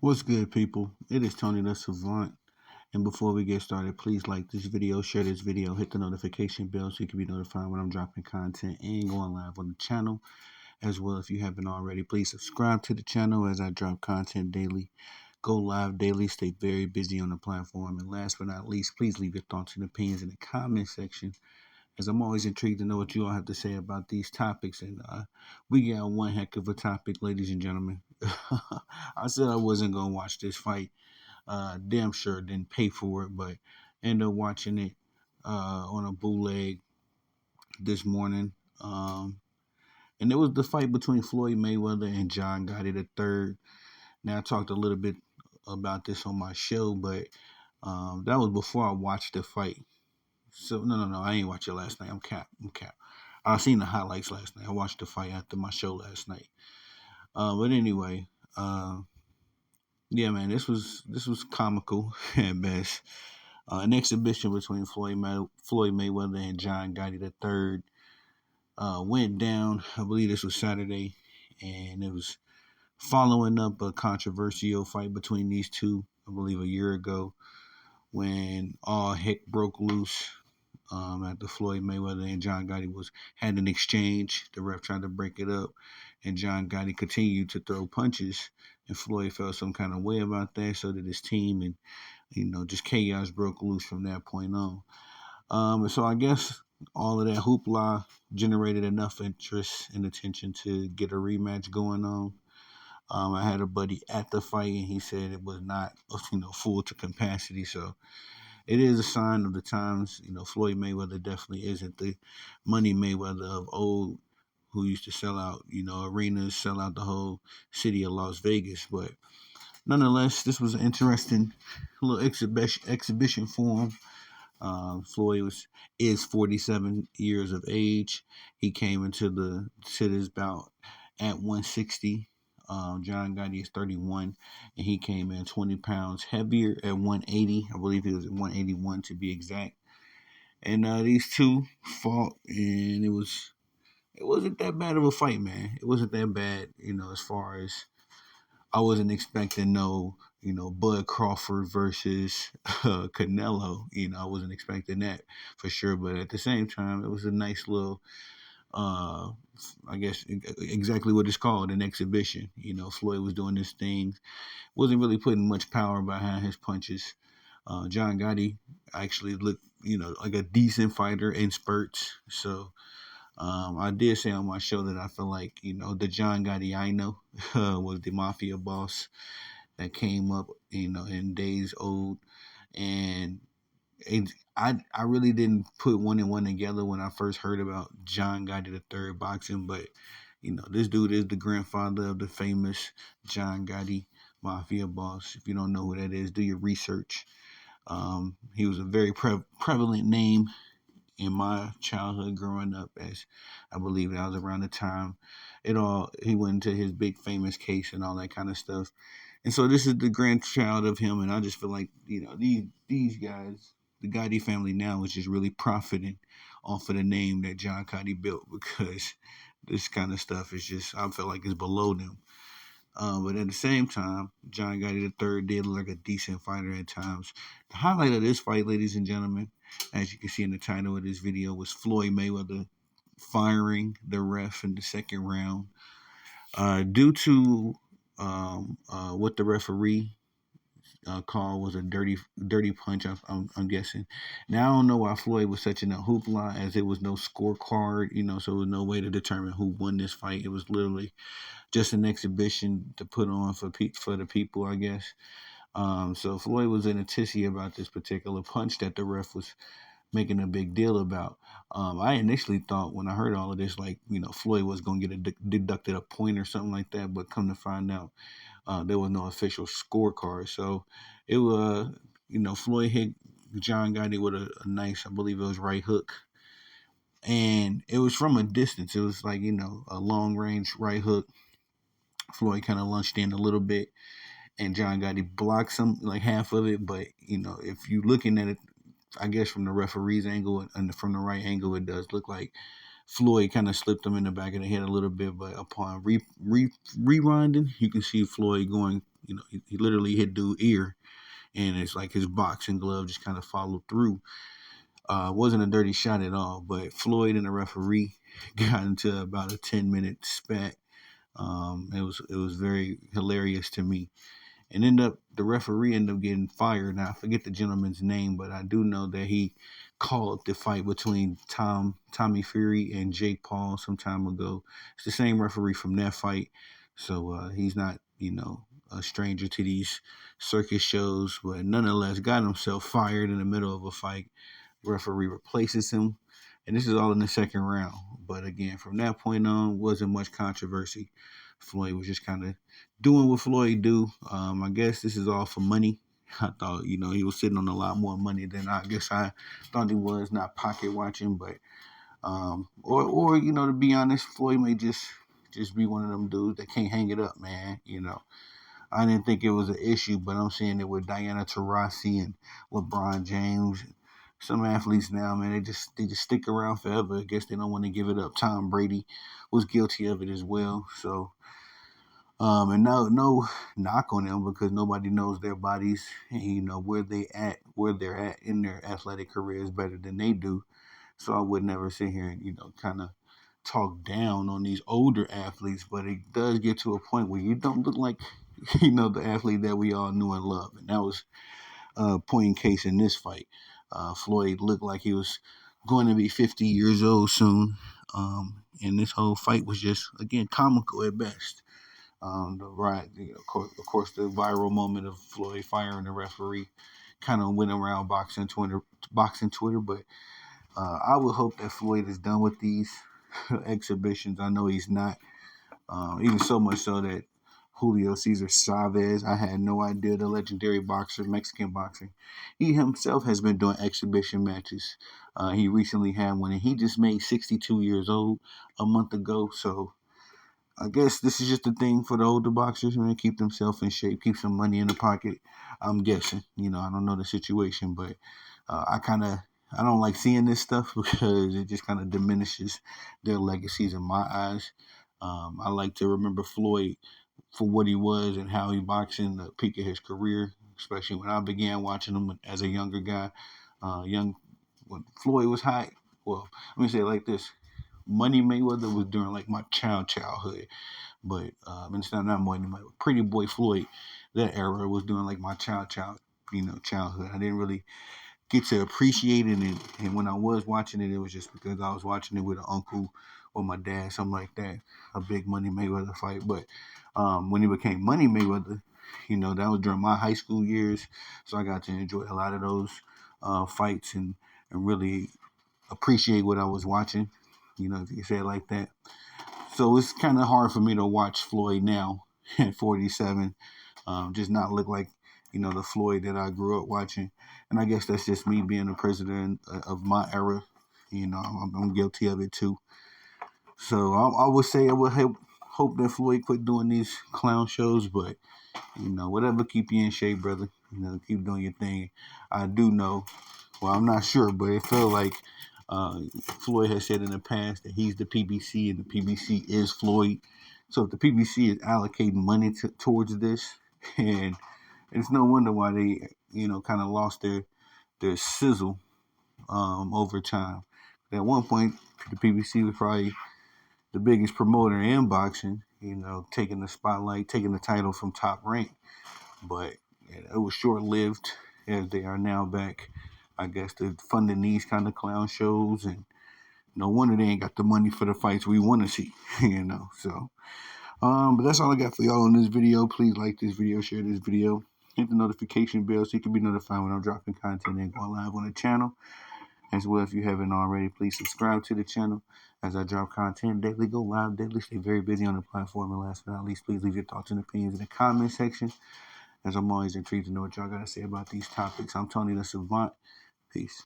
What's good, people? It is Tony the Savant. And before we get started, please like this video, share this video, hit the notification bell so you can be notified when I'm dropping content and going live on the channel. As well, if you haven't already, please subscribe to the channel as I drop content daily, go live daily, stay very busy on the platform. And last but not least, please leave your thoughts and opinions in the comment section, as I'm always intrigued to know what you all have to say about these topics. And we got one heck of a topic, ladies and gentlemen. I said I wasn't going to watch this fight. Damn sure didn't pay for it, but ended up watching it on a bootleg this morning. And it was the fight between Floyd Mayweather and John Gotti the third. Now I talked a little bit about this on my show, but that was before I watched the fight. So no, I ain't watch it last night. I'm cap. I seen the highlights last night. I watched the fight after my show last night. But anyway, yeah, man, this was comical at best. An exhibition between Floyd Mayweather and John Gotti III went down. I believe this was Saturday, and it was following up a controversial fight between these two. I believe a year ago, when all heck broke loose after Floyd Mayweather and John Gotti had an exchange. The ref tried to break it up, and John Gotti continued to throw punches, and Floyd felt some kind of way about that. So did his team, and just chaos broke loose from that point on. And so I guess all of that hoopla generated enough interest and attention to get a rematch going on. I had a buddy at the fight, and he said it was not, full to capacity. So it is a sign of the times. Floyd Mayweather definitely isn't the money Mayweather of old, who used to sell out, arenas, sell out the whole city of Las Vegas. But nonetheless, this was an interesting little exhibition for him. Floyd is 47 years of age. He came to this bout at 160. John Gotti is 31, and he came in 20 pounds heavier at 180. I believe he was at 181 to be exact. And these two fought, and it wasn't that bad of a fight, man. It wasn't that bad, as far as I wasn't expecting no, Bud Crawford versus Canelo. I wasn't expecting that for sure. But at the same time, it was a nice little, uh, I guess, exactly what it's called, an exhibition. Floyd was doing this thing, wasn't really putting much power behind his punches. John Gotti actually looked, like a decent fighter in spurts. So I did say on my show that I feel like, the John Gotti I know was the mafia boss that came up, in days old. And I really didn't put one and one together when I first heard about John Gotti the third boxing, but this dude is the grandfather of the famous John Gotti mafia boss. If you don't know who that is, do your research. He was a very prevalent name in my childhood growing up, as I believe that was around the time he went into his big famous case and all that kind of stuff. And so this is the grandchild of him, and I just feel like these guys, the Gotti family now, is just really profiting off of the name that John Gotti built, because this kind of stuff is just, I feel like, it's below them. But at the same time, John Gotti the third did look like a decent fighter at times. The highlight of this fight, ladies and gentlemen, as you can see in the title of this video, was Floyd Mayweather firing the ref in the second round. Due to what the referee called was a dirty punch, I'm guessing. Now, I don't know why Floyd was such in a hoopla, as there was no scorecard, so there was no way to determine who won this fight. It was literally just an exhibition to put on for the people, I guess. So Floyd was in a tizzy about this particular punch that the ref was making a big deal about. I initially thought, when I heard all of this, like, Floyd was going to get deducted a point or something like that, but come to find out, there was no official scorecard. So it was, Floyd hit John Gotti with a nice, I believe it was right hook, and it was from a distance. It was like, a long range right hook. Floyd kind of lunched in a little bit, and John Gotti blocked some, like half of it. But if you looking at it, I guess from the referee's angle and from the right angle, it does look like Floyd kind of slipped him in the back of the head a little bit. But upon rewinding, you can see Floyd going he literally hit dude's ear, and it's like his boxing glove just kind of followed through. It wasn't a dirty shot at all, but Floyd and the referee got into about a 10-minute spat. It was very hilarious to me, and the referee ended up getting fired. Now I forget the gentleman's name, but I do know that he called the fight between Tommy Fury and Jake Paul some time ago. It's the same referee from that fight, so he's not a stranger to these circus shows, but nonetheless got himself fired in the middle of a fight. Referee replaces him, and this is all in the second round. But again, from that point on, wasn't much controversy. Floyd was just kind of doing what Floyd do. I guess this is all for money. I thought, he was sitting on a lot more money than I guess I thought he was, not pocket watching, but or to be honest, Floyd may just be one of them dudes that can't hang it up, man. I didn't think it was an issue, but I'm seeing it with Diana Taurasi and LeBron James. Some athletes now, man, they just stick around forever. I guess they don't want to give it up. Tom Brady was guilty of it as well. So, and no knock on them because nobody knows their bodies and where they're at in their athletic careers better than they do. So I would never sit here and kind of talk down on these older athletes, but it does get to a point where you don't look like the athlete that we all knew and loved, and that was point in case in this fight. Floyd looked like he was going to be 50 years old soon, and this whole fight was just again comical at best. Of course, the viral moment of Floyd firing the referee kind of went around boxing Twitter, but I would hope that Floyd is done with these exhibitions. I know he's not. Even so much so that Julio Cesar Chavez, I had no idea, the legendary boxer, Mexican boxer, he himself has been doing exhibition matches. He recently had one, and he just made 62 years old a month ago. So I guess this is just a thing for the older boxers, man. Keep themselves in shape, keep some money in the pocket. I'm guessing. I don't know the situation, but I don't like seeing this stuff because it just kind of diminishes their legacies in my eyes. I like to remember Floyd for what he was and how he boxed in the peak of his career, especially when I began watching him as a younger guy. When Floyd was hot. Well, let me say it like this: Money Mayweather was during like my childhood, but and it's not Money Mayweather. Pretty Boy Floyd, that era was during like my childhood. I didn't really get to appreciate it, and when I was watching it, it was just because I was watching it with an uncle or my dad, something like that, a big Money Mayweather fight. But when he became Money Mayweather, that was during my high school years, so I got to enjoy a lot of those fights and really appreciate what I was watching, if you say it like that. So it's kind of hard for me to watch Floyd now at 47, just not look like the Floyd that I grew up watching. And I guess that's just me being a prisoner of my era. I'm guilty of it too. So I would say I would hope that Floyd quit doing these clown shows, but whatever keep you in shape, brother. Keep doing your thing. I do know. Well, I'm not sure, but it felt like Floyd has said in the past that he's the PBC and the PBC is Floyd. So if the PBC is allocating money towards this, and it's no wonder why they, kind of lost their sizzle over time. At one point, the PBC was probably the biggest promoter in boxing, taking the spotlight, taking the title from Top Rank. But it was short lived as they are now back, I guess, to funding these kind of clown shows. And no wonder they ain't got the money for the fights we want to see, So, but that's all I got for y'all in this video. Please like this video, share this video, hit the notification bell so you can be notified when I'm dropping content and going live on the channel. As well, if you haven't already, please subscribe to the channel as I drop content daily, go live daily, stay very busy on the platform. And last but not least, please leave your thoughts and opinions in the comment section, as I'm always intrigued to know what y'all got to say about these topics. I'm Tony the Savant. Peace.